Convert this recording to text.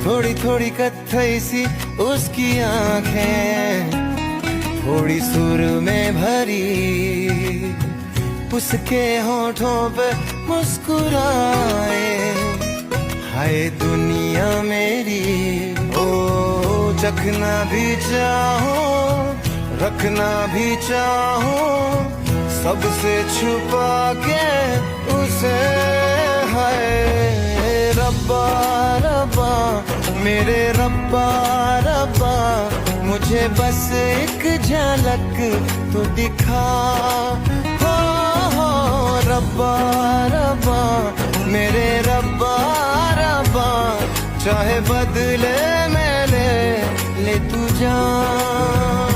थोड़ी थोड़ी कत्थई सी उसकी आंखें, थोड़ी सुर में भरी उसके होठों पे मुस्कुराए। हाय दुनिया मेरी, ओ चखना भी चाहो रखना भी चाहो, सबसे छुपा के उसे। हाय रब्बा रब्बा मेरे रब्बा रब्बा, मुझे बस एक झलक तो दिखा। हो रब्बा रब्बा मेरे रब्बा रब्बा, चाहे बदले में ले तू जान।